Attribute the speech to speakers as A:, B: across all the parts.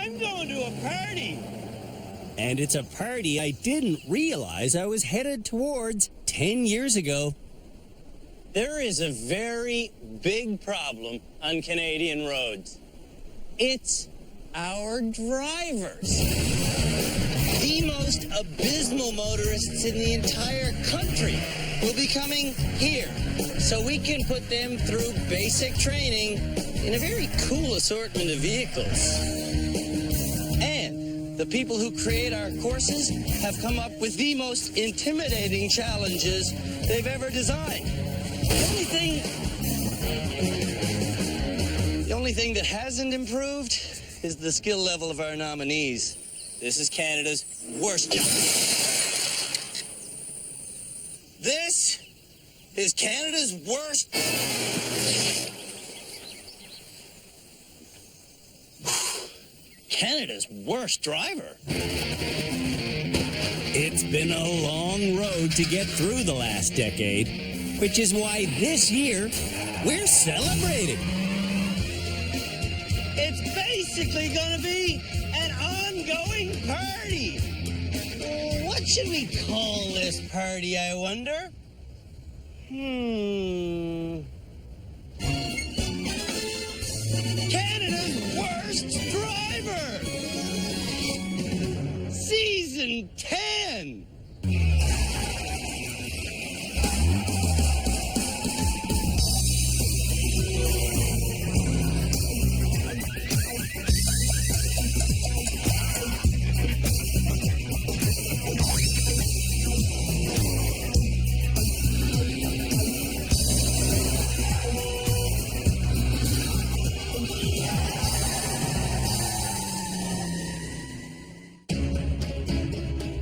A: I'm going to a party.
B: And it's a party I didn't realize I was headed towards 10 years ago.
A: There is a very big problem on Canadian roads. It's our drivers. The most abysmal motorists in the entire country will be coming here, so we can put them through basic training in a very cool assortment of vehicles. And the people who create our courses have come up with the most intimidating challenges they've ever designed. The only thing that hasn't improved is the skill level of our nominees. This is Canada's worst job. This is Canada's worst. Canada's worst driver.
B: It's been a long road to get through the last decade, which is why this year we're celebrating.
A: It's basically going to be an ongoing party. What should we call this party, I wonder? Canada's worst driver. Season 10.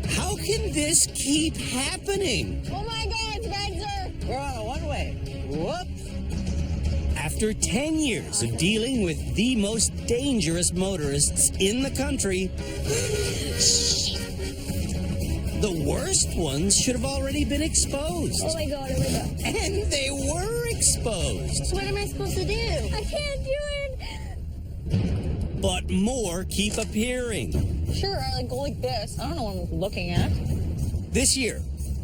B: How can this keep happening?
C: Oh my God, Spencer!
A: We're on a one-way. Whoops.
B: After 10 years of dealing with the most dangerous motorists in the country, the worst ones should have already been exposed.
C: Oh my God, oh my God.
B: And they were exposed.
C: What am I supposed to do? I can't do it!
B: But more keep appearing.
C: Sure, I go like this. I don't know what I'm looking at.
B: This year,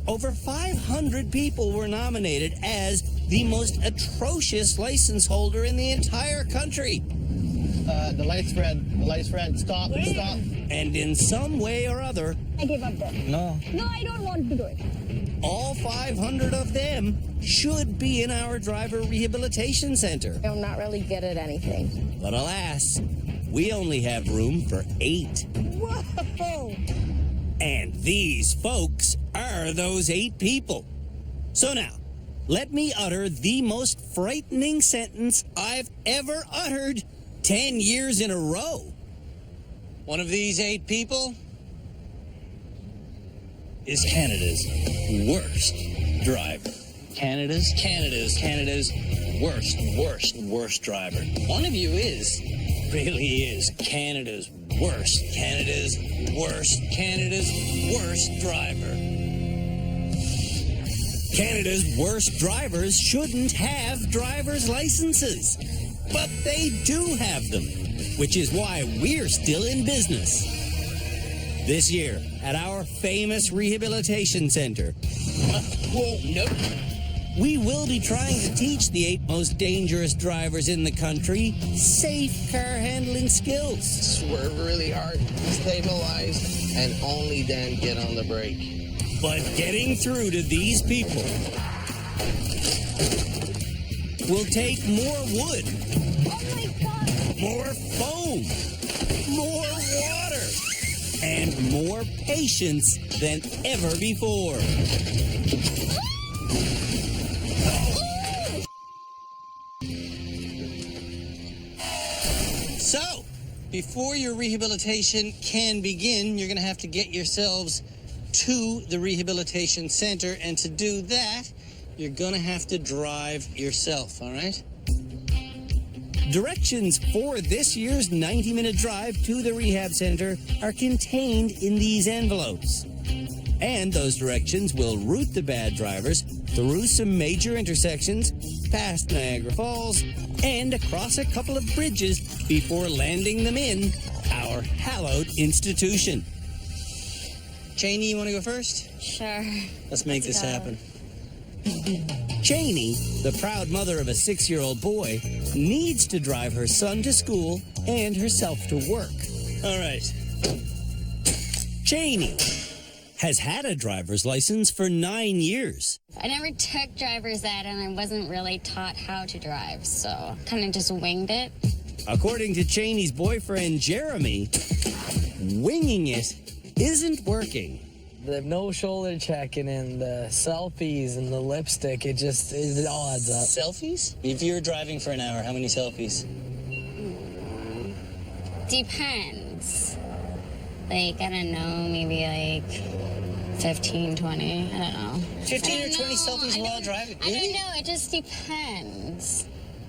B: over 500 people were nominated as the most atrocious license holder in the entire country.
D: The light's red. The light's red. Stop. Stop.
B: And in some way or other,
C: I give up there.
D: No.
C: No, I don't want to do it.
B: all 500 of them should be in our driver rehabilitation center.
C: I'm not really good at anything.
B: But alas, we only have room for 8.
C: Whoa!
B: And these folks are those 8 people. So now, let me utter the most frightening sentence I've ever uttered 10 years in a row.
A: One of these 8 people is Canada's worst driver. Canada's worst driver. One of you really is Canada's worst driver.
B: Canada's worst drivers shouldn't have driver's licenses, but they do have them, which is why we're still in business. This year, at our famous rehabilitation center, we will be trying to teach the 8 most dangerous drivers in the country safe car handling skills.
D: Swerve really hard, stabilize, and only then get on the brake.
B: But getting through to these people will take more wood,
C: Oh my God!
B: more foam, more water, and more patience than ever before.
A: So, before your rehabilitation can begin, you're going to have to get yourselves to the rehabilitation center, and to do that, you're going to have to drive yourself, all right?
B: Directions for this year's 90-minute drive to the rehab center are contained in these envelopes. And those directions will route the bad drivers through some major intersections, past Niagara Falls, and across a couple of bridges before landing them in our hallowed institution.
A: Cheney, you want to go first?
C: Sure.
A: Let's make this
C: go.
A: happen.
B: Cheney, the proud mother of a 6-year-old boy, needs to drive her son to school and herself to work.
A: All right.
B: Cheney has had a driver's license for 9 years.
E: I never took driver's ed and I wasn't really taught how to drive, so kind of just winged it.
B: According to Cheney's boyfriend, Jeremy, winging it isn't working.
F: The no shoulder checking and the selfies and the lipstick, it all adds up.
A: Selfies? If you're driving for an hour, how many selfies?
E: Depends. Like, I don't know, maybe like 15, 20, I don't know.
A: 15
E: I
A: or
E: don't
A: 20
E: know.
A: selfies while driving?
E: I don't know, it just depends.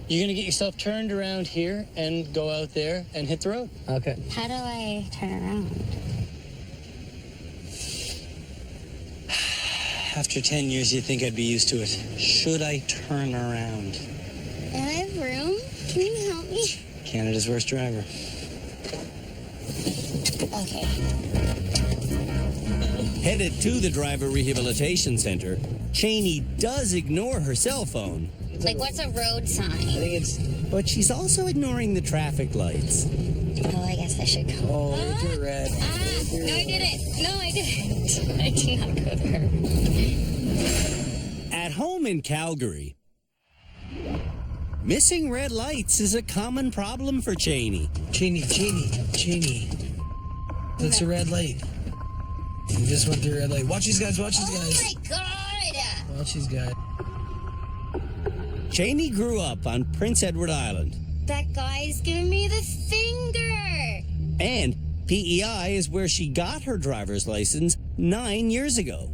A: You're going to get yourself turned around here and go out there and hit the road.
F: Okay.
E: How do I turn around?
A: After 10 years, you'd think I'd be used to it. Should I turn around?
E: Do I have room? Can you help me?
A: Canada's worst driver.
E: Okay.
B: Headed to the driver rehabilitation center, Cheney does ignore her cell phone,
E: Like, what's a road sign?
F: I think it's.
B: but she's also ignoring the traffic lights.
E: Oh, I guess I should go.
F: Oh, it's a red.
E: No, I didn't. No, I didn't. I did not go there.
B: At home in Calgary, missing red lights is a common problem for Cheney.
F: Cheney. That's a red light. We just went through a red light. Watch these guys.
E: Oh my god!
F: Watch these guys.
B: Cheney grew up on Prince Edward Island,
E: That guy's giving me the finger!
B: and PEI is where she got her driver's license 9 years ago.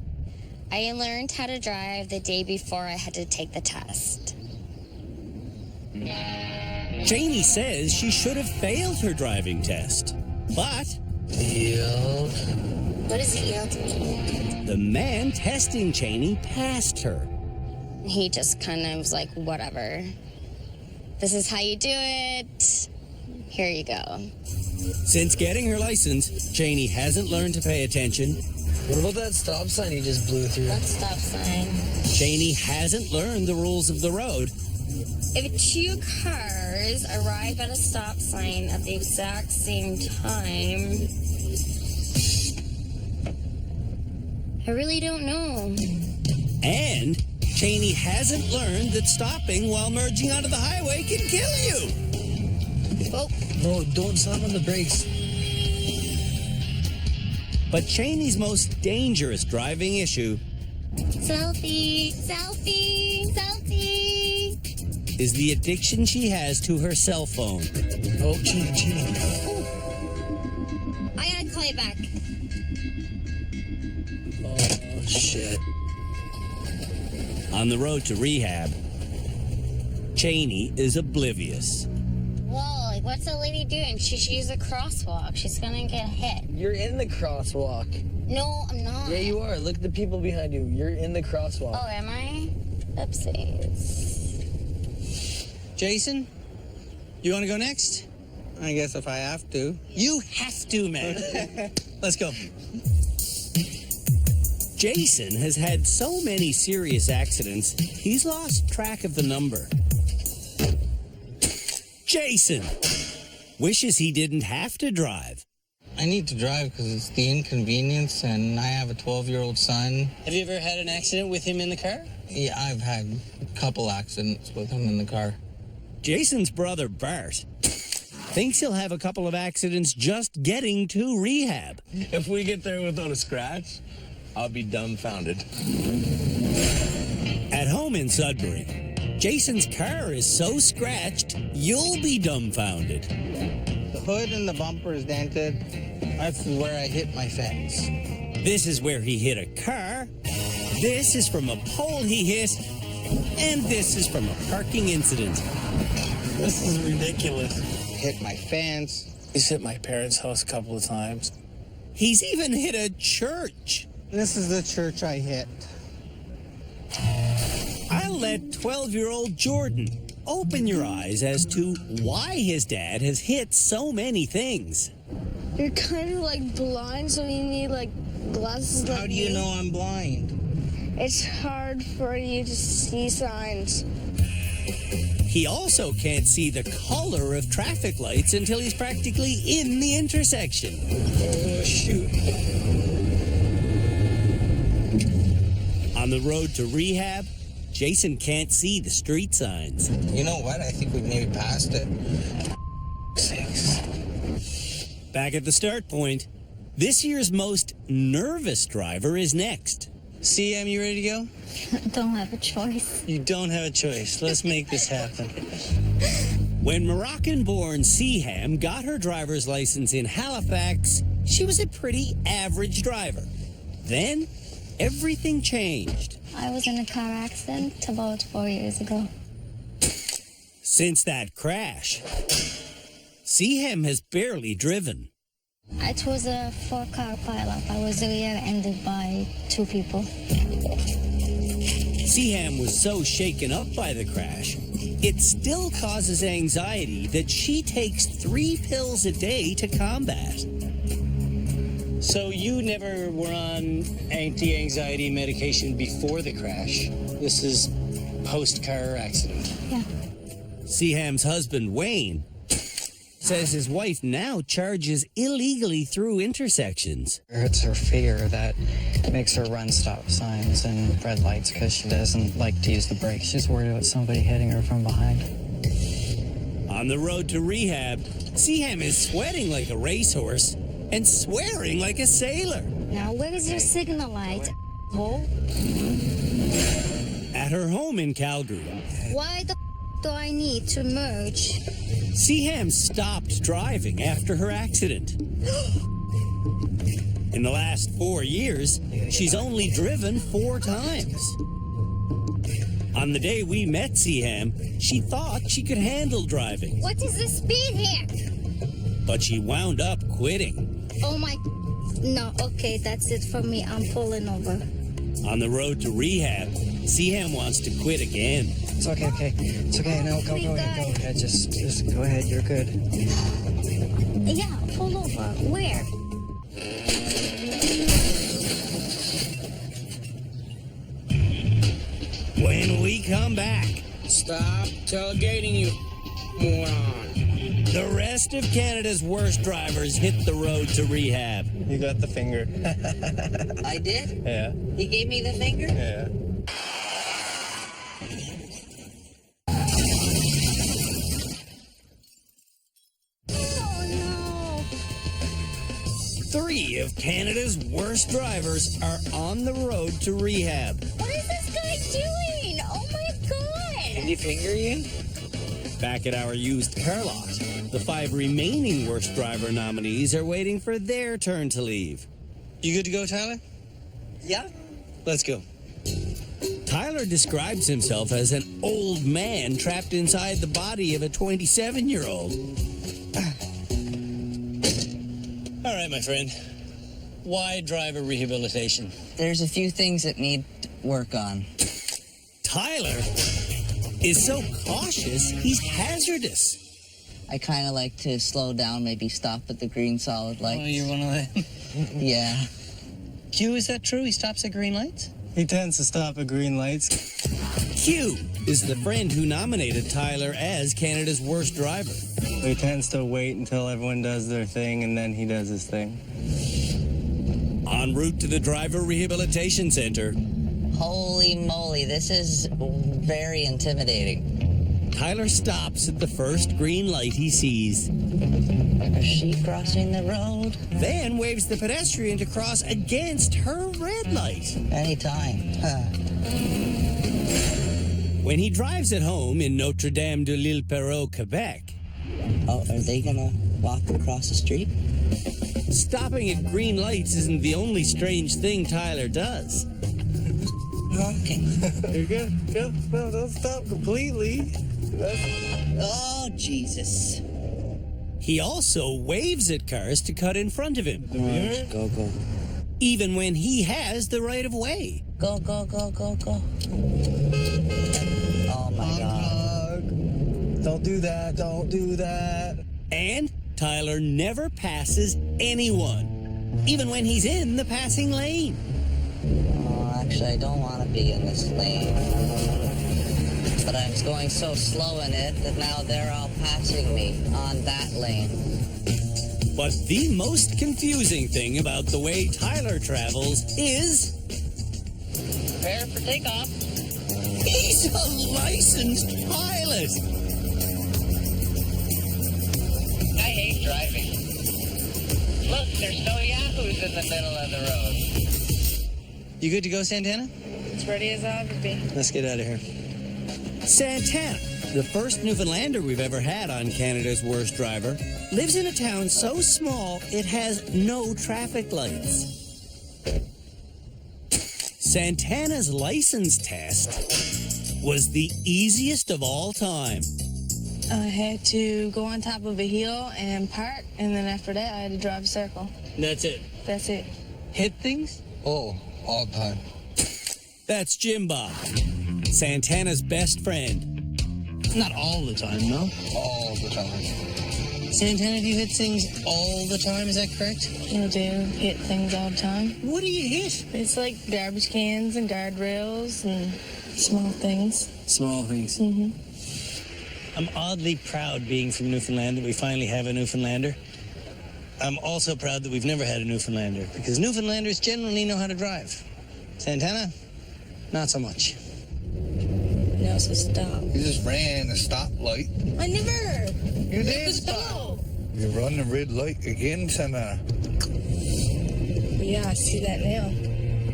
E: I learned how to drive the day before I had to take the test.
B: Cheney says she should have failed her driving test, but
F: Yield.
E: What does yield mean?
B: the man testing Cheney passed her.
E: He just kind of was like, whatever. This is how you do it. Here you go.
B: Since getting her license, Cheney hasn't learned to pay attention.
F: What about that stop sign he just blew through?
E: What stop sign?
B: Cheney hasn't learned the rules of the road.
E: If two cars arrive at a stop sign at the exact same time, I really don't know.
B: And Cheney hasn't learned that stopping while merging onto the highway can kill you.
E: Oh,
F: No, don't slam on the brakes.
B: But Cheney's most dangerous driving issue
E: selfie, selfie, selfie.
B: is the addiction she has to her cell phone.
F: Oh, Cheney.
E: I gotta call you back.
F: Oh, shit.
B: On the road to rehab, Cheney is oblivious.
E: Whoa, like what's the lady doing? She should use a crosswalk. She's gonna get hit.
F: You're in the crosswalk.
E: No, I'm not.
F: Yeah, you are. Look at the people behind you. You're in the crosswalk.
E: Oh, am I? Oopsies.
A: Jason, you want to go next? I guess if I have to.
B: You have to, man.
A: Let's go.
B: Jason has had so many serious accidents, he's lost track of the number. Jason wishes he didn't have to drive.
G: I need to drive because it's the inconvenience, and I have a 12-year-old son.
A: Have you ever had an accident with him in the car?
G: Yeah, I've had a couple accidents with him in the car.
B: Jason's brother, Bart, thinks he'll have a couple of accidents just getting to rehab.
H: If we get there without a scratch, I'll be dumbfounded.
B: At home in Sudbury, Jason's car is so scratched, you'll be dumbfounded.
G: The hood and the bumper is dented. That's where I hit my fence.
B: This is where he hit a car, this is from a pole he hit, and this is from a parking incident.
H: This is ridiculous.
G: Hit my fence.
H: He's hit my parents' house a couple of times.
B: He's even hit a church.
G: This is the church I hit.
B: I'll let 12-year-old Jordan open your eyes as to why his dad has hit so many things.
E: You're kind of like blind, so you need like glasses.
G: How do you know I'm blind?
E: It's hard for you to see signs.
B: He also can't see the color of traffic lights until he's practically in the intersection.
G: Oh, shoot.
B: On the road to rehab, Jason can't see the street signs.
G: You know what? I think we maybe passed it. Sakes.
B: Back at the start point, this year's most nervous driver is next.
A: CM, you ready to go?
C: Don't have a choice.
A: You don't have a choice. Let's make this happen.
B: When Moroccan-born Siham got her driver's license in Halifax, she was a pretty average driver. Then, everything changed.
C: I was in a car accident about 4 years ago.
B: Since that crash, Siham has barely driven.
C: It was a 4-car pileup. I was rear-ended by 2 people.
B: Siham was so shaken up by the crash, it still causes anxiety that she takes 3 pills a day to combat.
A: So you never were on anti-anxiety medication before the crash. This is post-car accident.
C: Yeah.
B: Siham's husband, Wayne, says his wife now charges illegally through intersections.
I: It's her fear that makes her run stop signs and red lights because she doesn't like to use the brakes. She's worried about somebody hitting her from behind.
B: On the road to rehab, Siham is sweating like a racehorse and swearing like a sailor.
C: Now, where is your signal light? Hole?
B: At her home in Calgary,
C: Why the do I need to merge?
B: Siham stopped driving after her accident. In the last 4 years, she's only driven 4 times. On the day we met Siham, she thought she could handle driving,
C: What is the speed here?
B: but she wound up quitting.
C: Oh my... No, okay, that's it for me. I'm pulling over.
B: On the road to rehab, Siham wants to quit again.
I: It's okay, okay. It's okay. No, go ahead. Just go ahead. You're good.
C: Yeah, pull over. Where?
B: When we come back,
G: Stop tailgating, you moron.
B: the rest of Canada's worst drivers hit the road to rehab.
H: You got the finger.
D: I did?
H: Yeah.
D: He gave me the finger?
H: Yeah.
C: Oh no!
B: 3 of Canada's worst drivers are on the road to rehab.
C: What is this guy doing? Oh my god!
D: Did he finger you?
B: Back at our used car lot, the 5 remaining worst driver nominees are waiting for their turn to leave.
A: You good to go, Tyler?
D: Yeah.
A: Let's go.
B: Tyler describes himself as an old man trapped inside the body of a 27-year-old.
A: All right, my friend. Why driver rehabilitation?
D: There's a few things that need work on.
B: Tyler is so cautious, he's hazardous.
D: I kind of like to slow down, maybe stop at the green solid lights.
A: Oh, you're one of them.
D: Yeah.
A: Q, is that true? He stops at green lights?
H: He tends to stop at green lights.
B: Q is the friend who nominated Tyler as Canada's worst driver.
H: He tends to wait until everyone does their thing and then he does his thing.
B: En route to the Driver Rehabilitation Center,
D: Holy moly, this is very intimidating.
B: Tyler stops at the first green light he sees,
D: Is she crossing the road?
B: then waves the pedestrian to cross against her red light.
D: Anytime. Huh.
B: When he drives at home in Notre Dame de l'Île Perrot, Quebec,
D: Oh, are they gonna walk across the street?
B: stopping at green lights isn't the only strange thing Tyler does.
D: Okay.
H: You're good. Go. No, don't stop completely.
D: Oh, Jesus.
B: He also waves at cars to cut in front of him,
D: Go, go.
B: even when he has the right of way.
D: Go, go, go, go, go. Oh, my God.
G: Don't do that. Don't do that.
B: And Tyler never passes anyone, even when he's in the passing lane.
I: Oh, actually, I don't want to be in this lane. But I was going so slow in it that now they're all passing me on that lane.
B: But the most confusing thing about the way Tyler travels is
I: Prepare for takeoff.
B: he's a licensed pilot.
I: I hate driving. Look, there's no yahoos in the middle of the road.
G: You good to go, Santana?
F: As ready as I'll ever be.
G: Let's get out of here.
B: Santana, the first Newfoundlander we've ever had on Canada's Worst Driver, lives in a town so small it has no traffic lights. Santana's license test was the easiest of all time.
F: I had to go on top of a hill and park, and then after that, I had to drive a circle.
B: That's it.
F: That's it.
G: Hit things?
D: Oh, all the time.
B: That's Jim Bob, Santana's best friend.
G: Not all the time, no.
D: All the time.
G: Santana, do you hit things all the time? Is that correct?
F: I do hit things all the time.
G: What do you hit?
F: It's like garbage cans and guardrails and small things.
G: Small things.
F: Mm-hmm.
G: I'm oddly proud, being from Newfoundland, that we finally have a Newfoundlander. I'm also proud that we've never had a Newfoundlander, because Newfoundlanders generally know how to drive. Santana, not so much.
F: Now so stop.
D: You just ran a stoplight.
F: I never.
D: You did stop. You run the red light again, Santana.
F: Yeah, I see that now.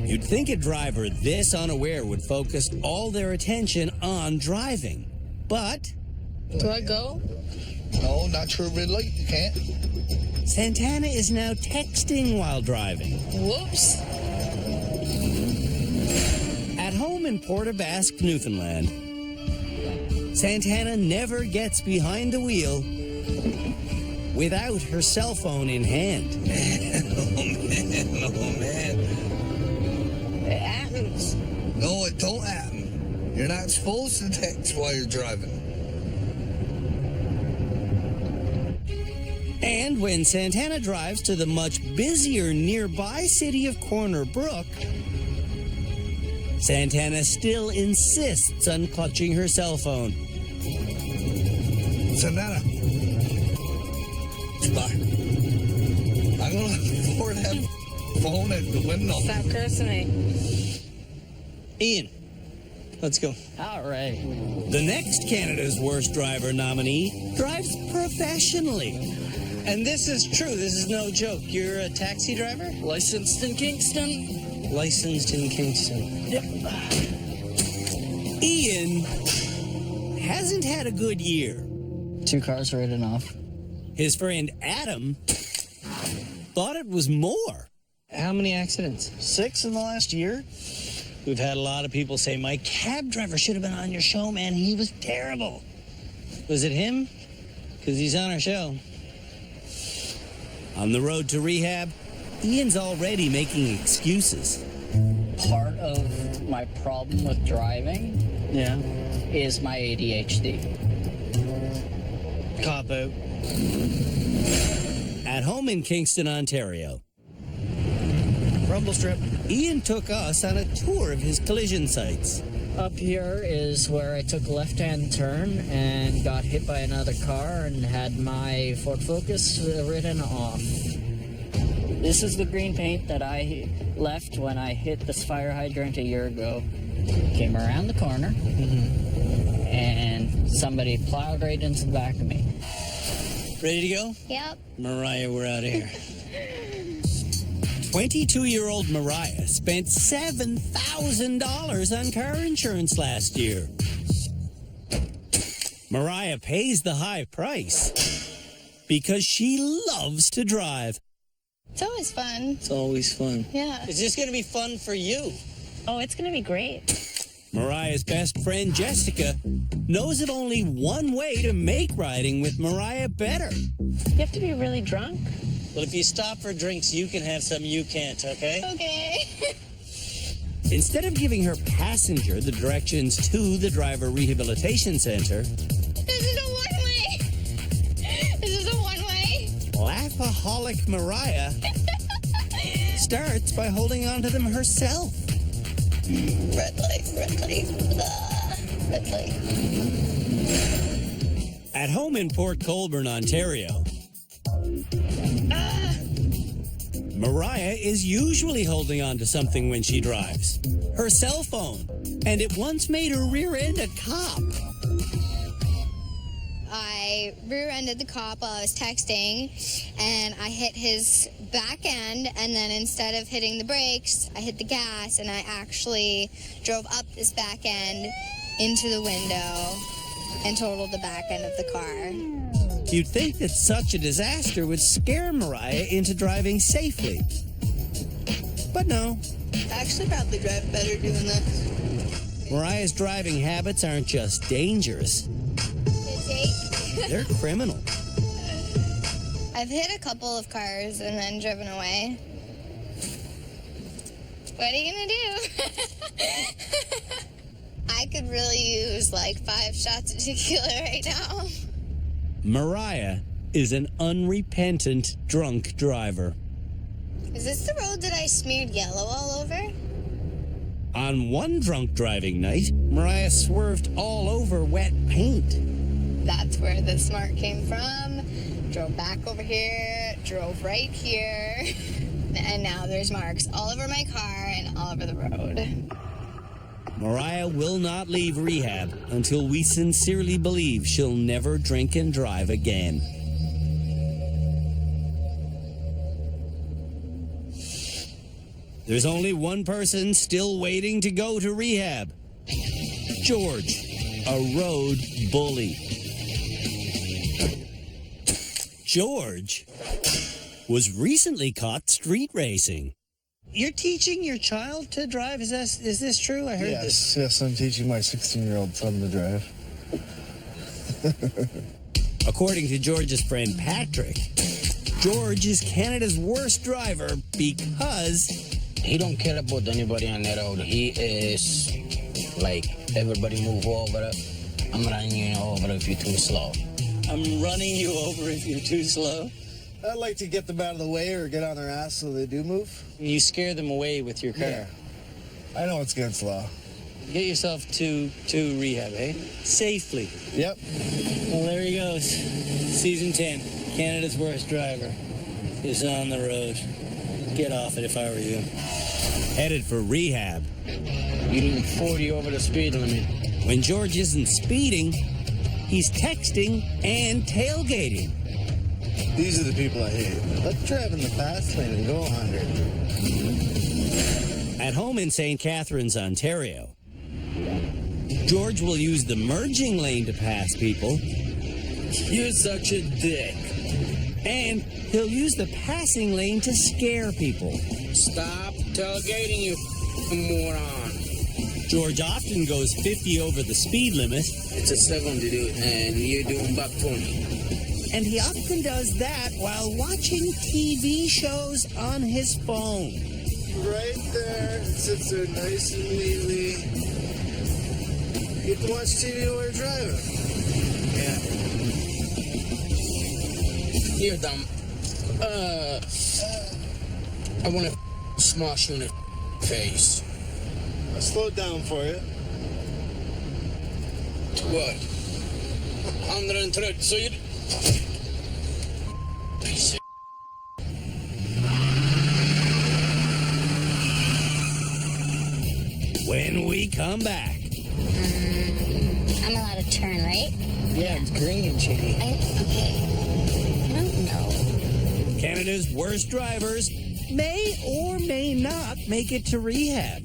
B: You'd think a driver this unaware would focus all their attention on driving, but
F: Do I go?
D: No, not your red light. You can't.
B: Santana is now texting while driving.
F: Whoops.
B: At home in Port aux Basques, Newfoundland, Santana never gets behind the wheel without her cell phone in hand.
D: Oh, man.
F: It happens.
D: No, it don't happen. You're not supposed to text while you're driving.
B: And when Santana drives to the much busier nearby city of Corner Brook, Santana still insists on clutching her cell phone.
D: Santana. Stop. I'm going to pour that phone at the window.
F: Stop cursing me.
G: Ian, let's go.
I: All right.
B: The next Canada's Worst Driver nominee drives professionally.
G: And this is true. This is no joke. You're a taxi driver?
F: Licensed in Kingston.
G: Licensed in Kingston.
F: Yep.
B: Ian hasn't had a good year.
I: 2 cars written off.
B: His friend Adam thought it was more.
G: How many accidents?
I: 6 in the last year?
G: We've had a lot of people say, my cab driver should have been on your show, man. He was terrible. Was it him? Because he's on our show.
B: On the road to rehab, Ian's already making excuses.
I: Part of my problem with driving
G: Yeah.
I: is my ADHD.
G: Cop out.
B: At home in Kingston, Ontario,
G: Rumble strip.
B: Ian took us on a tour of his collision sites.
I: Up here is where I took a left-hand turn and got hit by another car and had my Ford Focus written off. This is the green paint that I left when I hit this fire hydrant a year ago. Came around the corner, and somebody plowed right into the back of me.
G: Ready to go?
C: Yep.
G: Mariah, we're out of here.
B: 22-year-old Mariah spent $7,000 on car insurance last year. Mariah pays the high price because she loves to drive.
E: It's always fun.
G: It's always fun.
E: Yeah.
G: Is this going to be fun for you?
E: Oh, it's going to be great.
B: Mariah's best friend Jessica knows of only one way to make riding with Mariah better.
E: You have to be really drunk.
G: Well, if you stop for drinks, you can have some you can't, okay?
E: Okay.
B: Instead of giving her passenger the directions to the driver rehabilitation center,
E: This is the
B: alcoholic Mariah starts by holding on to them herself.
E: Red light, red light. Red light.
B: At home in Port Colborne, Ontario, Mariah is usually holding on to something when she drives. Her cell phone. And it once made her rear end a cop.
E: I rear-ended the cop while I was texting, and I hit his back end, and then instead of hitting the brakes, I hit the gas, and I actually drove up this back end into the window and totaled the back end of the car.
B: You'd think that such a disaster would scare Mariah into driving safely. But no.
E: I actually probably drive better doing this.
B: Mariah's driving habits aren't just dangerous. They're criminal.
E: I've hit a couple of cars and then driven away. What are you gonna do? I could really use like 5 shots of tequila right now.
B: Mariah is an unrepentant drunk driver.
E: Is this the road that I smeared yellow all over?
B: On one drunk driving night, Mariah swerved all over wet paint.
E: That's where this mark came from. Drove back over here, drove right here, and now there's marks all over my car and all over the road.
B: Mariah will not leave rehab until we sincerely believe she'll never drink and drive again. There's only one person still waiting to go to rehab. George, a road bully. George was recently caught street racing.
G: You're teaching your child to drive? Is this true? I heard this.
J: Yes, I'm teaching my 16-year-old son to drive.
B: According to George's friend Patrick, George is Canada's worst driver because
K: he don't care about anybody on that road. He is like, everybody move over. I'm running you over if you're too slow.
G: I'm running you over if you're too slow.
J: I'd like to get them out of the way or get on their ass so they do move.
G: You scare them away with your car.
J: Yeah. I know it's against law.
G: Get yourself to rehab, eh? Safely.
J: Yep.
G: Well, there he goes. Season 10. Canada's worst driver is on the road. Get off it if I were you.
B: headed for rehab.
K: You doing 40 over the speed limit.
B: When George isn't speeding, he's texting and tailgating.
J: These are the people I hate. Let's drive in the fast lane and go 100.
B: At home in St. Catharines, Ontario, George will use the merging lane to pass people.
K: You're such a dick.
B: And he'll use the passing lane to scare people.
K: Stop tailgating, you moron.
B: George often goes 50 over the speed limit.
K: It's a 70, dude, and you're doing back 20.
B: And he often does that while watching TV shows on his phone.
J: Right there, it sits there nice and neatly. You can watch TV while you're driving.
K: Yeah. You're dumb. I want to smash you in the face.
J: I slowed down for you.
K: What? 130, so you... Piece of...
B: When we come back.
C: I'm allowed to turn, right?
F: Yeah, it's green, Chitty.
C: Okay. I don't know.
B: Canada's worst drivers may or may not make it to rehab.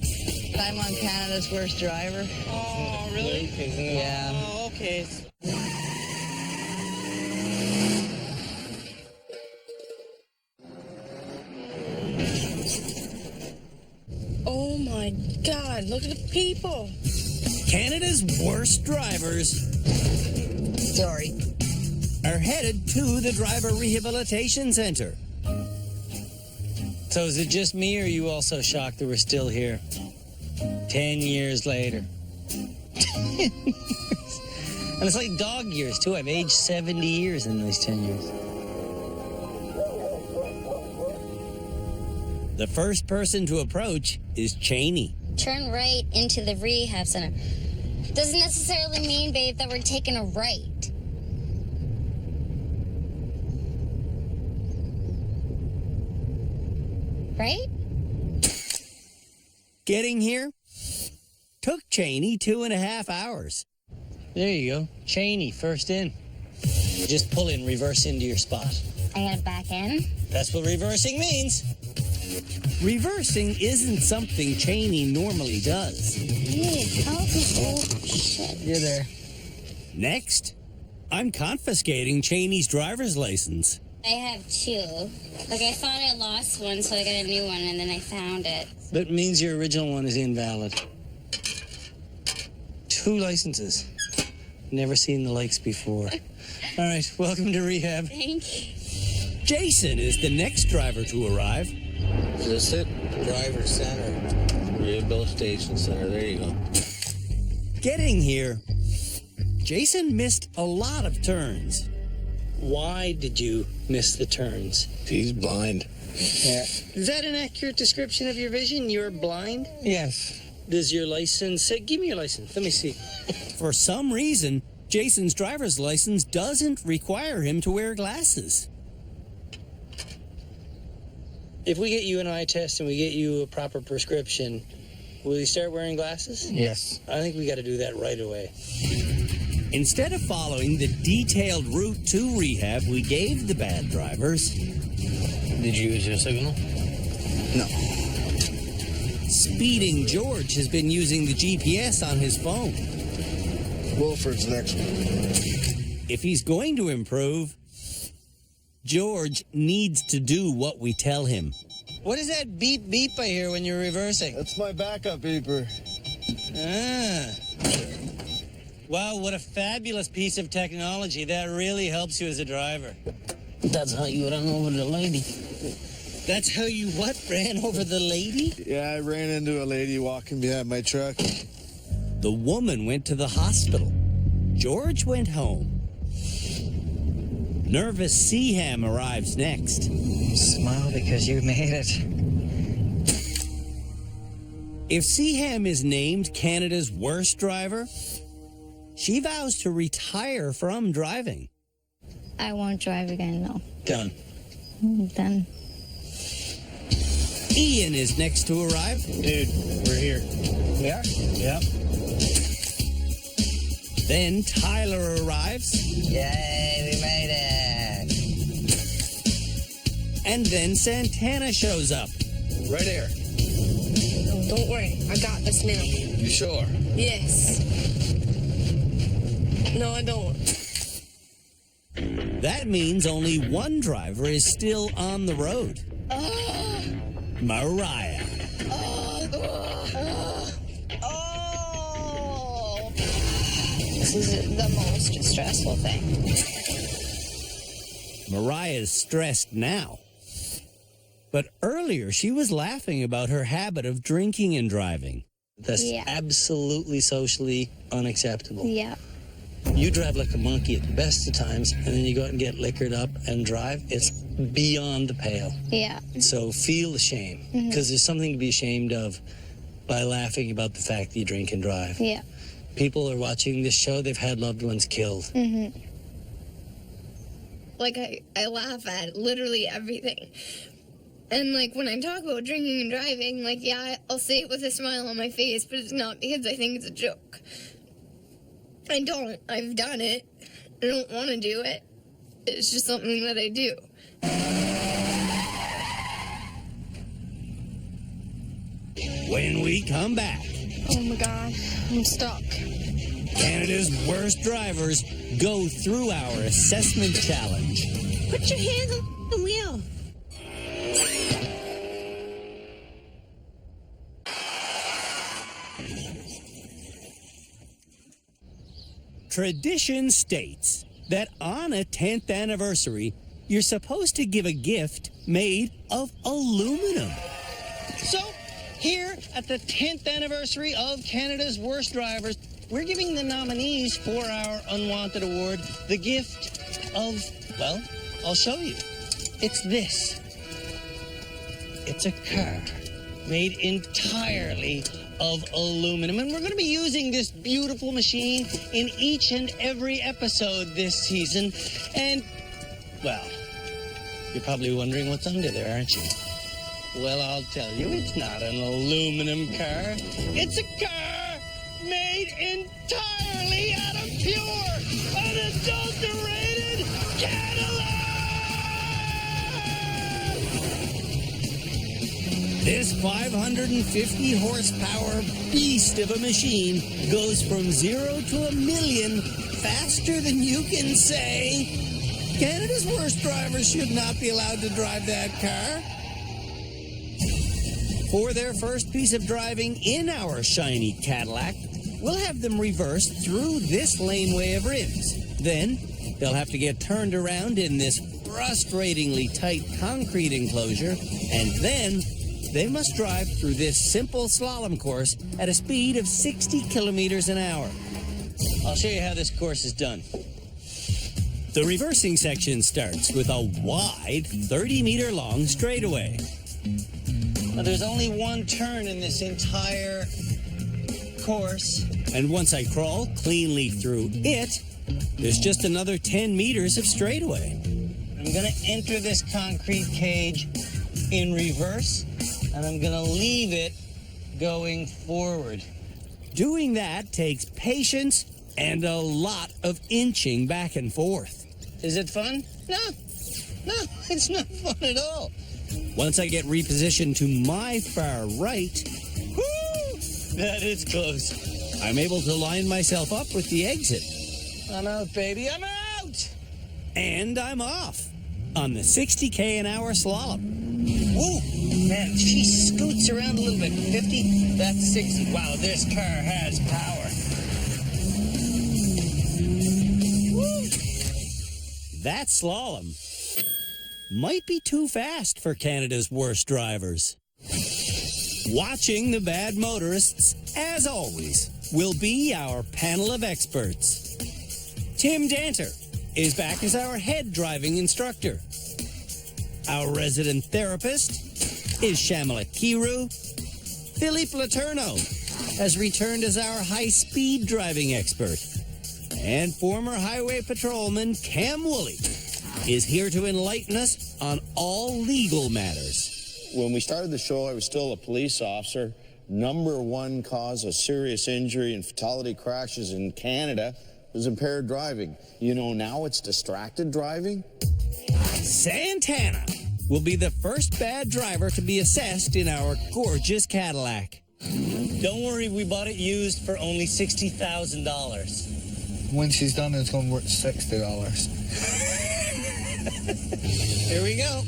L: I'm on Canada's worst driver.
G: Oh, really?
L: Yeah.
G: Oh, okay.
L: Oh my God, look at the people.
B: Canada's worst drivers
L: Sorry.
B: are headed to the Driver Rehabilitation Center.
G: So is it just me, or are you also shocked that we're still here? 10 years later. 10 years. And it's like dog years, too. I've aged 70 years in these 10 years.
B: The first person to approach is Cheney.
C: Turn right into the rehab center. Doesn't necessarily mean, babe, that we're taking a right. Right?
B: Getting here took Cheney 2.5 hours.
G: There you go. Cheney, first in. Just pull in, reverse into your spot.
C: I gotta back in.
G: That's what reversing means.
B: Reversing isn't something Cheney normally does.
C: Hey, how oh, shit.
F: You're there.
B: Next, I'm confiscating Cheney's driver's license.
C: I have two. Like, I thought I lost one, so I got a new one, and then I found it.
G: That means your original one is invalid. 2 licenses. Never seen the likes before. All right, welcome to rehab.
C: Thank you.
B: Jason is the next driver to arrive.
D: Is this it? Driver Center. Rehabilitation Center. There you go.
B: Getting here, Jason missed a lot of turns.
G: Why did you miss the turns?
D: He's blind.
G: Yeah. Is that an accurate description of your vision? You're blind?
F: Yes.
G: Does your license... give me your license. Let me see.
B: For some reason, Jason's driver's license doesn't require him to wear glasses.
G: If we get you an eye test and we get you a proper prescription, will you start wearing glasses?
F: Yes.
G: I think we got to do that right away.
B: Instead of following the detailed route to rehab we gave the bad drivers...
K: Did you use your signal?
B: No. Speeding George has been using the GPS on his phone.
J: Wilford's next one.
B: If he's going to improve, George needs to do what we tell him.
G: What is that beep beep I hear when you're reversing?
J: That's my backup beeper.
G: Ah. Wow, what a fabulous piece of technology. That really helps you as a driver.
K: That's how you run over the lady.
G: That's how you what? Ran over the lady?
J: Yeah, I ran into a lady walking behind my truck.
B: The woman went to the hospital. George went home. Nervous Seaham arrives next.
I: Smile because you made it.
B: If Seaham is named Canada's worst driver, she vows to retire from driving.
C: I won't drive again, no.
G: Done.
C: Done.
B: Ian is next to arrive.
G: Dude, we're here.
F: We are?
G: Yep.
B: Then Tyler arrives.
K: Yay, we made it.
B: And then Santana shows up.
D: Right here.
L: Oh, don't worry. I got this now.
D: You sure?
L: Yes. No, I don't.
B: That means only one driver is still on the road. Mariah.
E: This is the most stressful thing.
B: Mariah's stressed now. But earlier she was laughing about her habit of drinking and driving.
G: That's
C: Yeah.
G: absolutely socially unacceptable.
C: Yeah.
G: You drive like a monkey at the best of times, and then you go out and get liquored up and drive. It's beyond the pale.
C: Yeah.
G: So feel the shame, because there's something to be ashamed of by laughing about the fact that you drink and drive.
C: Yeah.
G: People are watching this show, they've had loved ones killed.
E: Like, I laugh at literally everything. And, like, when I talk about drinking and driving, like, yeah, I'll say it with a smile on my face, but it's not because I think it's a joke. I don't. I've done it. I don't want to do it. It's just something that I do.
B: When we come back,
L: Oh my god, I'm stuck.
B: Canada's worst drivers go through our assessment challenge.
L: Put your hands on the wheel.
B: Tradition states that on a 10th anniversary, you're supposed to give a gift made of aluminum.
G: So, here at the 10th anniversary of Canada's Worst Drivers, we're giving the nominees for our Unwanted Award the gift of, well, I'll show you. It's this. It It's a car made entirely of aluminum. And we're going to be using this beautiful machine in each and every episode this season. And, well, you're probably wondering what's under there, aren't you? Well, I'll tell you, it's not an aluminum car. It's a car made entirely out of pure, unadulterated Cadillac!
B: This 550 horsepower beast of a machine goes from 0 to 1,000,000 faster than you can say. Canada's worst drivers should not be allowed to drive that car. For their first piece of driving in our shiny Cadillac, we'll have them reverse through this laneway of rims. Then they'll have to get turned around in this frustratingly tight concrete enclosure, and then they must drive through this simple slalom course at a speed of 60 kilometers an hour.
G: I'll show you how this course is done.
B: The reversing section starts with a wide 30-meter long straightaway.
G: Now, there's only one turn in this entire course.
B: And once I crawl cleanly through it, there's just another 10 meters of straightaway.
G: I'm going to enter this concrete cage in reverse, and I'm going to leave it going forward.
B: Doing that takes patience and a lot of inching back and forth.
G: Is it fun? No, it's not fun at all.
B: Once I get repositioned to my far right,
G: Woo! That is close.
B: I'm able to line myself up with the exit.
G: I'm out, baby. I'm out!
B: And I'm off on the 60K an hour slalom.
G: Whoa! Man, she scoots around a little bit. 50? That's 60. Wow, this car has power.
B: Woo! That slalom might be too fast for Canada's worst drivers. Watching the bad motorists, as always, will be our panel of experts. Tim Danter is back as our head driving instructor. Our resident therapist is Shamala Kiru. Philippe Laterno has returned as our high-speed driving expert. And former highway patrolman Cam Woolley is here to enlighten us on all legal matters.
M: When we started the show, I was still a police officer. Number one cause of serious injury and fatality crashes in Canada was impaired driving. You know, now it's distracted driving.
B: Santana will be the first bad driver to be assessed in our gorgeous Cadillac.
G: Don't worry, we bought it used for only $60,000.
J: When she's done, it's going to worth $60.
G: Here we go.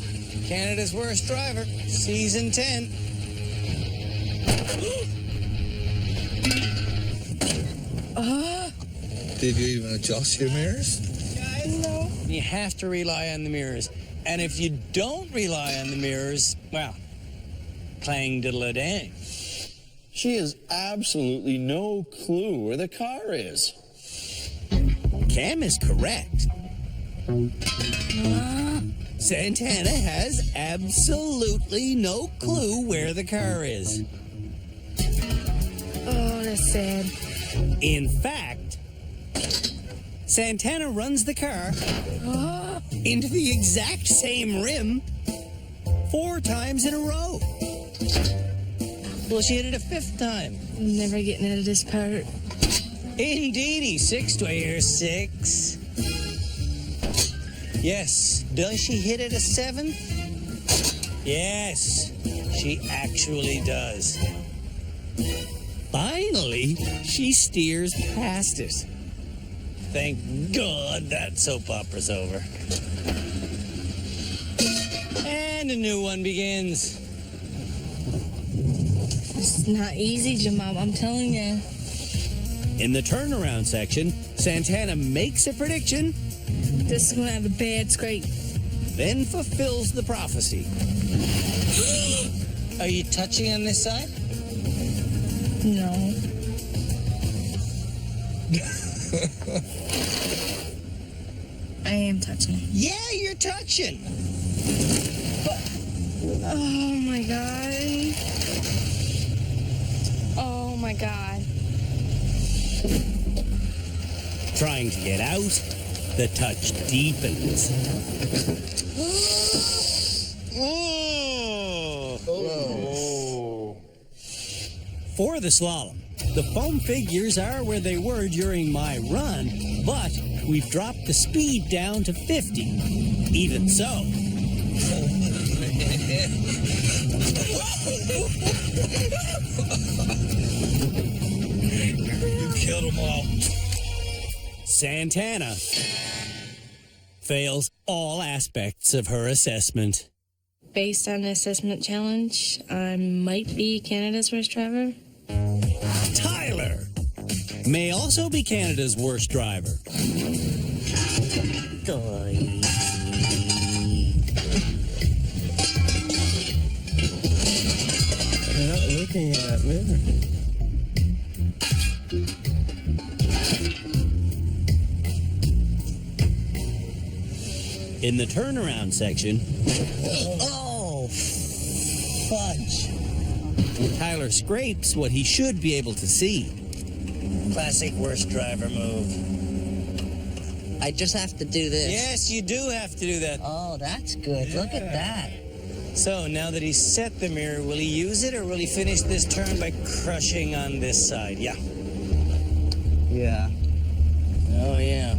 G: Canada's worst driver, season 10.
J: Did you even adjust your mirrors?
G: No. You have to rely on the mirrors. And if you don't rely on the mirrors, well, clang diddle dang.
M: She has absolutely no clue where the car is.
B: Cam is correct. Santana has absolutely no clue where the car is.
L: Oh, that's sad.
B: In fact, Santana runs the car into the exact same rim 4 times in a row.
G: Well, she hit it a 5th time.
L: I'm never getting out of this part.
G: Indeedy, 6 to your 6. Yes. Does she hit it a 7th? Yes, she actually does.
B: Finally, she steers past it.
G: Thank God that soap opera's over. And a new one begins.
L: It's not easy, Jamal, I'm telling you.
B: In the turnaround section, Santana makes a prediction,
L: This is going to have a bad scrape.
B: then fulfills the prophecy.
G: Are you touching on this side?
L: No. I am touching.
G: Yeah, you're touching. But
L: Oh my god. Oh my god.
B: Trying to get out, the touch deepens. For the slalom, the foam figures are where they were during my run, but we've dropped the speed down to 50. Even so.
G: You killed them all.
B: Santana fails all aspects of her assessment.
L: Based on the assessment challenge, I might be Canada's worst driver.
B: Tyler may also be Canada's worst driver.
H: You're not looking at me.
B: In the turnaround section,
K: Oh, fudge.
B: Tyler scrapes what he should be able to see.
G: Classic worst driver move.
K: I just have to do this.
G: Yes, you do have to do that.
K: Oh, that's good. Look at that.
G: So now that he's set the mirror, will he use it or will he finish this turn by crushing on this side? Yeah.
H: Yeah.
G: Oh, yeah.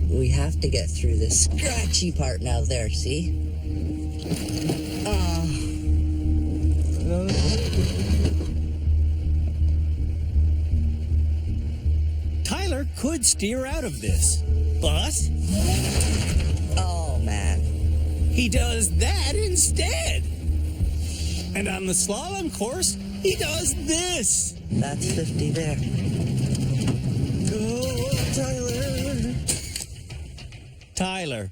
K: We have to get through this scratchy part now there, see?
B: Tyler could steer out of this, but
K: Oh, man.
B: he does that instead. And on the slalom course, he does this.
K: That's 50 there.
B: Go, Tyler. Tyler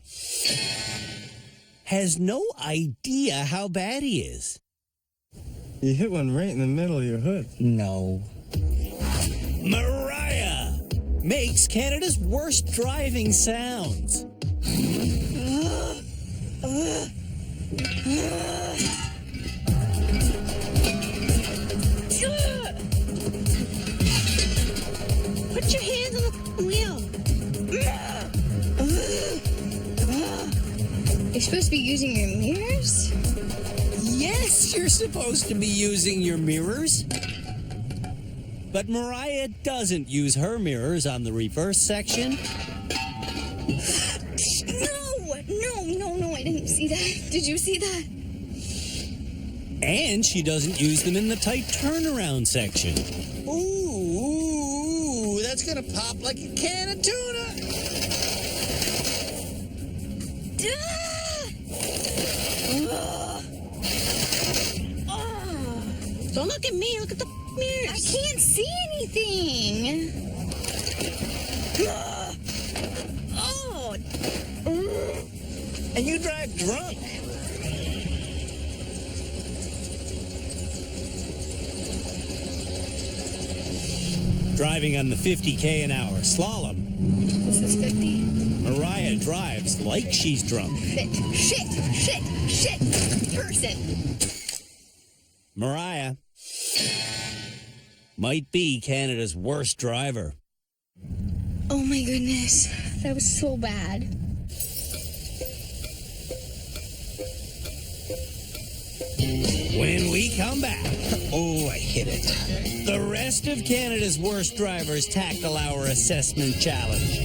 B: has no idea how bad he is.
H: You hit one right in the middle of your hood.
K: No.
B: Mariah makes Canada's worst driving sounds.
L: Put your hands on the wheel.
E: You're supposed to be using your mirrors?
B: Yes, you're supposed to be using your mirrors. But Mariah doesn't use her mirrors on the reverse section.
E: No, I didn't see that. Did you see that?
B: And she doesn't use them in the tight turnaround section.
G: Ooh, that's gonna pop like a can of tuna.
L: Don't look at me, look at the mirrors.
E: I can't see anything.
L: Oh,
G: And you drive drunk.
B: Driving on the 50K an hour slalom,
E: This is 50.
B: Mariah drives like she's drunk.
E: Shit. Person.
B: Mariah might be Canada's worst driver.
E: Oh my goodness. That was so bad.
B: When we come back,
G: Oh, I hit it.
B: the rest of Canada's worst drivers tackle our assessment challenge.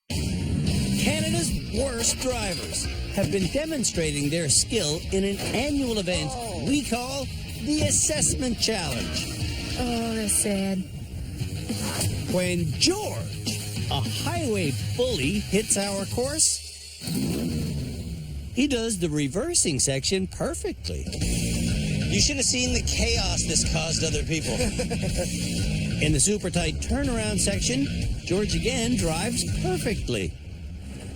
B: Canada's worst drivers have been demonstrating their skill in an annual event we call the Assessment Challenge.
L: oh, that's sad.
B: When George, a highway bully, hits our course, he does the reversing section perfectly.
G: You should have seen the chaos this caused other people.
B: In the super tight turnaround section, George again drives perfectly.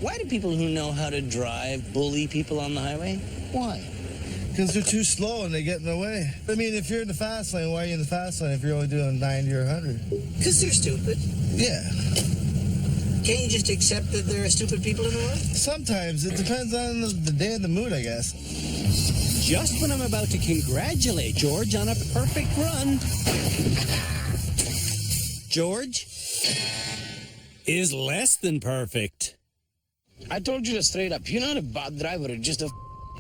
G: Why do people who know how to drive bully people on the highway? Why?
J: Because they're too slow and they get in the way. I mean, if you're in the fast lane, why are you in the fast lane if you're only doing 90 or 100?
K: Because they're stupid.
J: Yeah.
K: Can't you just accept that there are stupid people in the world?
J: Sometimes. It depends on the day and the mood, I guess.
B: Just when I'm about to congratulate George on a perfect run, George is less than perfect.
K: I told you straight up, you're not a bad driver, you're just a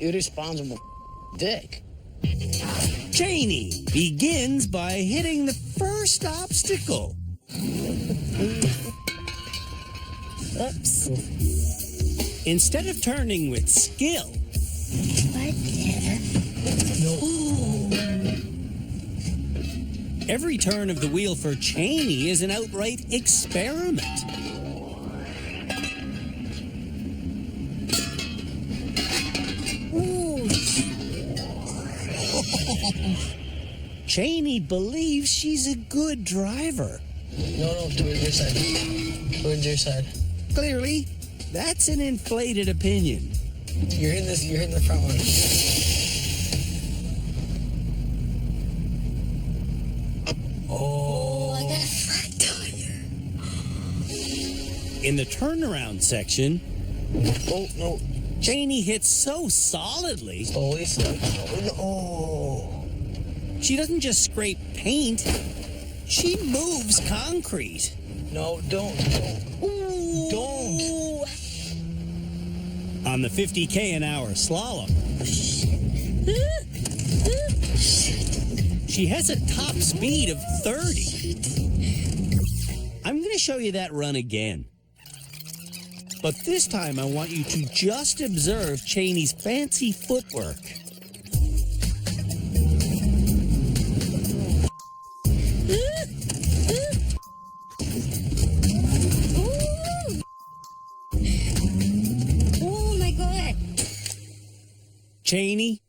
K: irresponsible dick.
B: Cheney begins by hitting the first obstacle.
C: Oops.
B: Instead of turning with skill, every turn of the wheel for Cheney is an outright experiment. Cheney believes she's a good driver.
F: No, towards your side. Towards your side.
B: Clearly, that's an inflated opinion.
F: You're in the front one.
B: Oh,
C: I got a flat tire.
B: in the turnaround section,
F: Oh, no.
B: Cheney hits so solidly,
F: Slowly, slowly. Oh.
B: she doesn't just scrape paint, she moves concrete.
F: No, don't.
B: On the 50K an hour slalom, she has a top speed of 30. I'm going to show you that run again. But this time I want you to just observe Cheney's fancy footwork.
C: Oh my god.
B: Cheney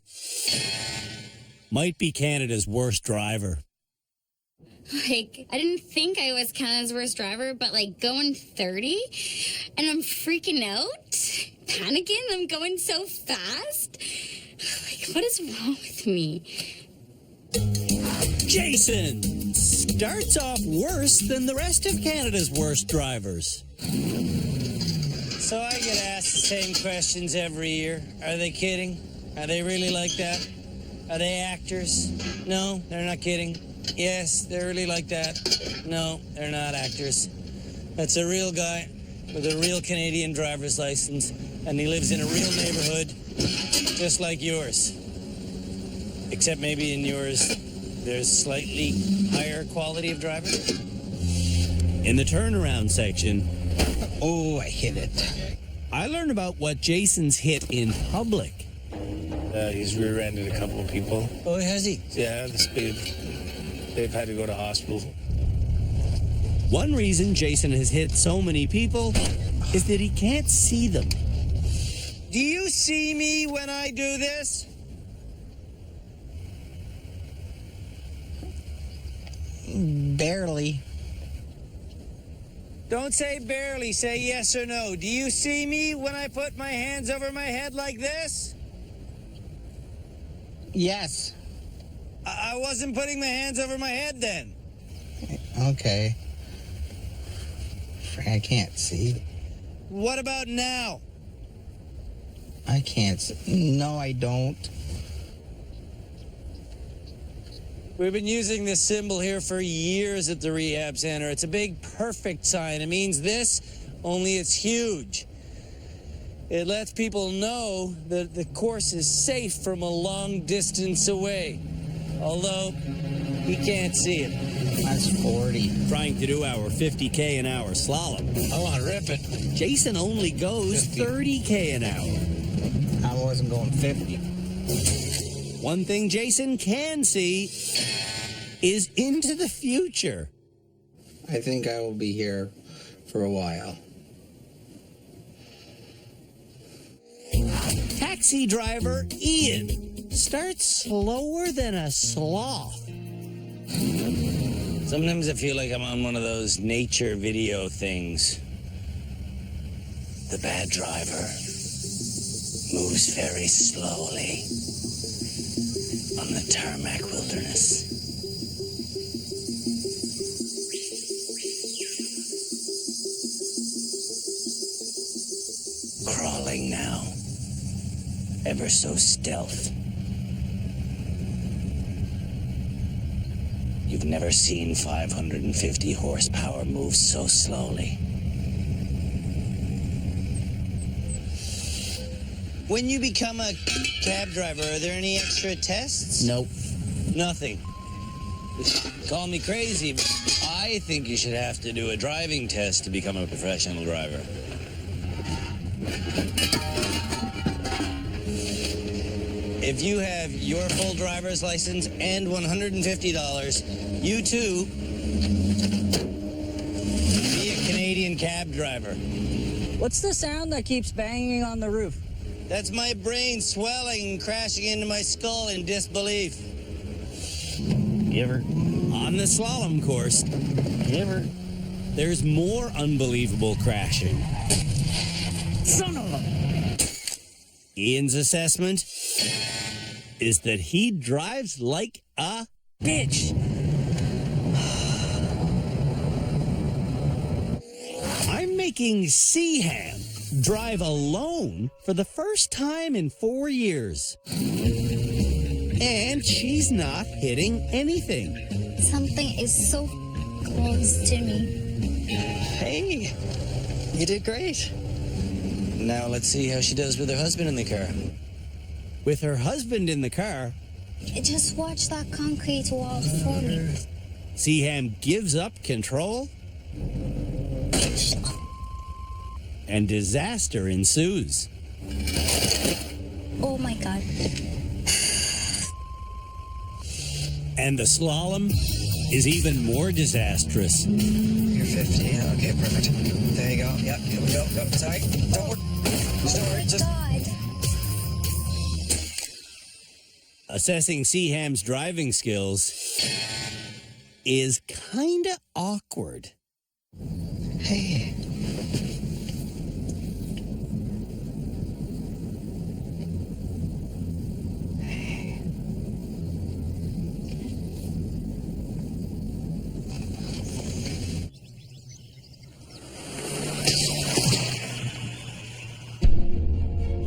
B: might be Canada's worst driver.
C: Like, I didn't think I was Canada's worst driver, but like going 30 and I'm freaking out, panicking, I'm going so fast. Like, what is wrong with me?
B: Jason starts off worse than the rest of Canada's worst drivers.
G: So I get asked the same questions every year. Are they kidding? Are they really like that? Are they actors? No, they're not kidding. Yes, they're really like that. No, they're not actors. That's a real guy with a real Canadian driver's license, and he lives in a real neighborhood, just like yours. Except maybe in yours, there's slightly higher quality of driver.
B: In the turnaround section,
K: Oh, I hit it.
B: I learned about what Jason's hit in public.
H: He's rear-ended a couple of people.
G: Oh, has he?
H: Yeah, the speed. They've had to go to hospital.
B: One reason Jason has hit so many people is that he can't see them.
G: Do you see me when I do this?
K: Barely.
G: Don't say barely, say yes or no. Do you see me when I put my hands over my head like this?
K: Yes.
G: I wasn't putting my hands over my head then.
K: Okay. I can't see.
G: What about now?
K: I can't see. No, I don't.
G: We've been using this symbol here for years at the rehab center. It's a big perfect sign. It means this, only it's huge. It lets people know that the course is safe from a long distance away. Although, he can't see it.
K: That's 40.
B: Trying to do our 50K an hour slalom.
K: I want to rip it.
B: Jason only goes 30K an hour.
K: I wasn't going 50.
B: One thing Jason can see is into the future.
K: I think I will be here for a while.
B: Taxi driver Ian starts slower than a sloth.
G: Sometimes I feel like I'm on one of those nature video things. The bad driver moves very slowly. on the tarmac wilderness. Crawling now, ever so stealth. You've never seen 550 horsepower move so slowly. When you become a cab driver, are there any extra tests?
K: Nope.
G: Nothing. Call me crazy, but I think you should have to do a driving test to become a professional driver. If you have your full driver's license and $150, you too be a Canadian cab driver.
I: What's the sound that keeps banging on the roof?
G: That's my brain swelling and crashing into my skull in disbelief.
B: You ever? On the slalom course,
I: You ever?
B: there's more unbelievable crashing.
I: Son of a...
B: Ian's assessment is that he drives like a
I: bitch.
B: I'm making Seaham drive alone for the first time in 4 years. And she's not hitting anything.
E: Something is so close to me.
G: Hey, you did great. Now let's see how she does with her husband in the car.
B: With her husband in the car,
E: Just watch that concrete wall for me.
B: Seaham gives up control, and disaster ensues.
E: Oh my God.
B: And the slalom is even more disastrous.
N: You're 50. Yeah, okay, perfect. There you go. Yep, here we go. Go. Sorry. Don't worry. Just
B: Assessing Seaham's driving skills is kinda awkward.
N: Hey.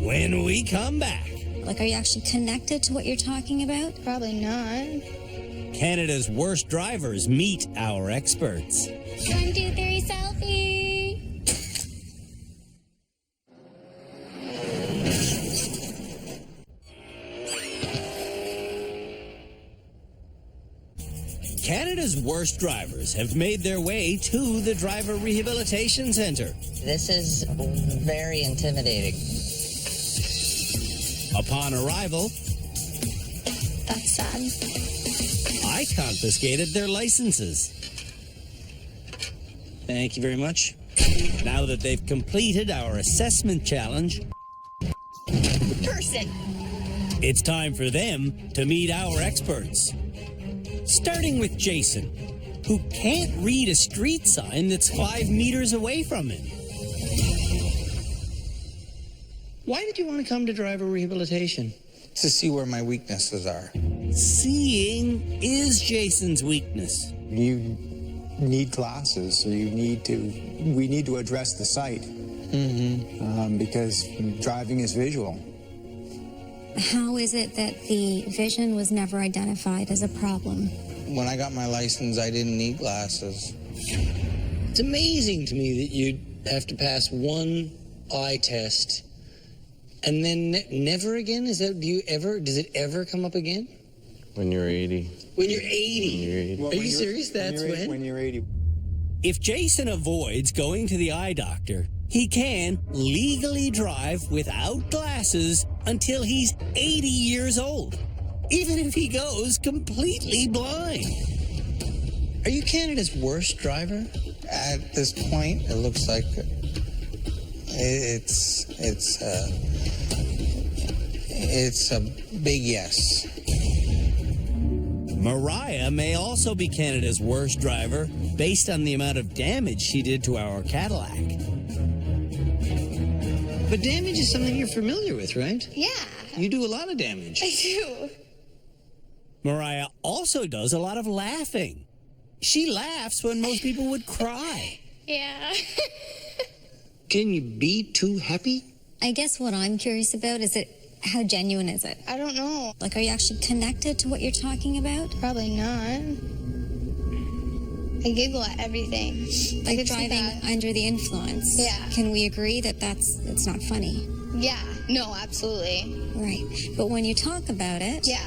B: When we come back,
E: Like, are you actually connected to what you're talking about? Probably not.
B: Canada's worst drivers meet our experts.
E: 1, 2, 3, selfie.
B: Canada's worst drivers have made their way to the Driver Rehabilitation Centre.
O: This is very intimidating.
B: Upon arrival,
E: That's sad.
B: I confiscated their licenses.
G: Thank you very much.
B: Now that they've completed our assessment challenge,
E: Person.
B: it's time for them to meet our experts. Starting with Jason, who can't read a street sign that's 5 meters away from him.
G: Why did you want to come to driver rehabilitation?
N: To see where my weaknesses are.
B: Seeing is Jason's weakness.
P: You need glasses, so we need to address the sight. Because driving is visual.
Q: How is it that the vision was never identified as a problem?
N: When I got my license, I didn't need glasses.
G: It's amazing to me that you'd have to pass one eye test and then never again? Does it ever come up again?
H: When you're 80.
G: When you're 80?
P: Well,
G: Are you serious? That's when?
P: When you're 80.
B: If Jason avoids going to the eye doctor, he can legally drive without glasses until he's 80 years old, even if he goes completely blind.
G: Are you Canada's worst driver?
N: At this point, it looks like it's a big yes.
B: Mariah may also be Canada's worst driver based on the amount of damage she did to our Cadillac.
G: But damage is something you're familiar with, right?
E: Yeah.
G: You do a lot of damage.
E: I do.
B: Mariah also does a lot of laughing. She laughs when most people would cry.
E: Yeah.
K: Can you be too happy?
Q: I guess what I'm curious about is how genuine is it?
E: I don't know.
Q: Like, are you actually connected to what you're talking about?
E: Probably not. I giggle at everything.
Q: Like driving under the influence.
E: Yeah.
Q: Can we agree that it's not funny?
E: Yeah. No, absolutely.
Q: Right. But when you talk about it,
E: Yeah.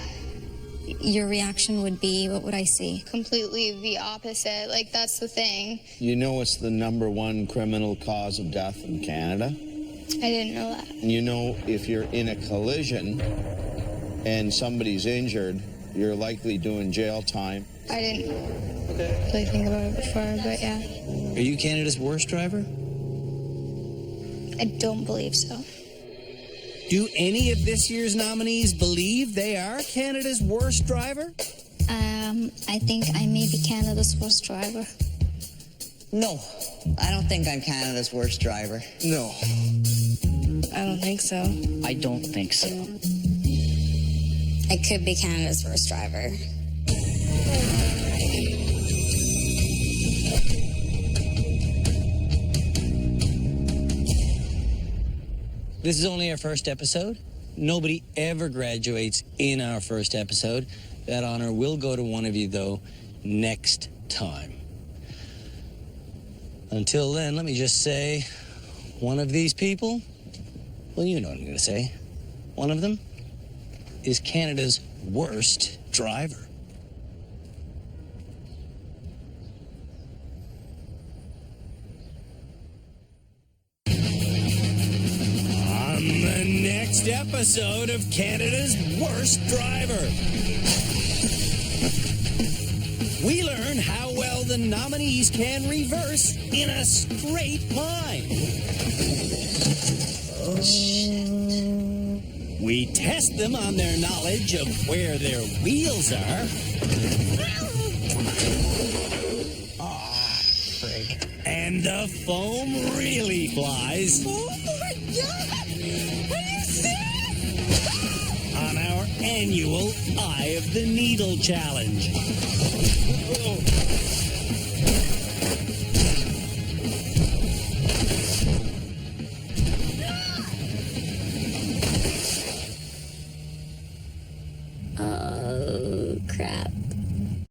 Q: your reaction would be, what would I see?
E: Completely the opposite. Like, that's the thing.
M: You know it's the #1 criminal cause of death in Canada?
E: I didn't know that.
M: You know, if you're in a collision and somebody's injured, you're likely doing jail time.
E: I didn't really think about it before, but yeah.
G: Are you Canada's worst driver?
E: I don't believe so.
B: Do any of this year's nominees believe they are Canada's worst driver?
E: I think I may be Canada's worst driver.
O: No, I don't think I'm Canada's worst driver.
J: No.
L: I don't think so.
I: I don't think so.
C: I could be Canada's worst driver.
G: This is only our first episode. Nobody ever graduates in our first episode. That honor will go to one of you, though, next time. Until then, let me just say, one of these people, well, you know what I'm going to say. One of them is Canada's worst driver.
B: On the next episode of Canada's Worst Driver, we learn how well the nominees can reverse in a straight line. We test them on their knowledge of where their wheels are. And the foam really flies.
E: Oh my God! Are you serious?
B: On our annual Eye of the Needle Challenge.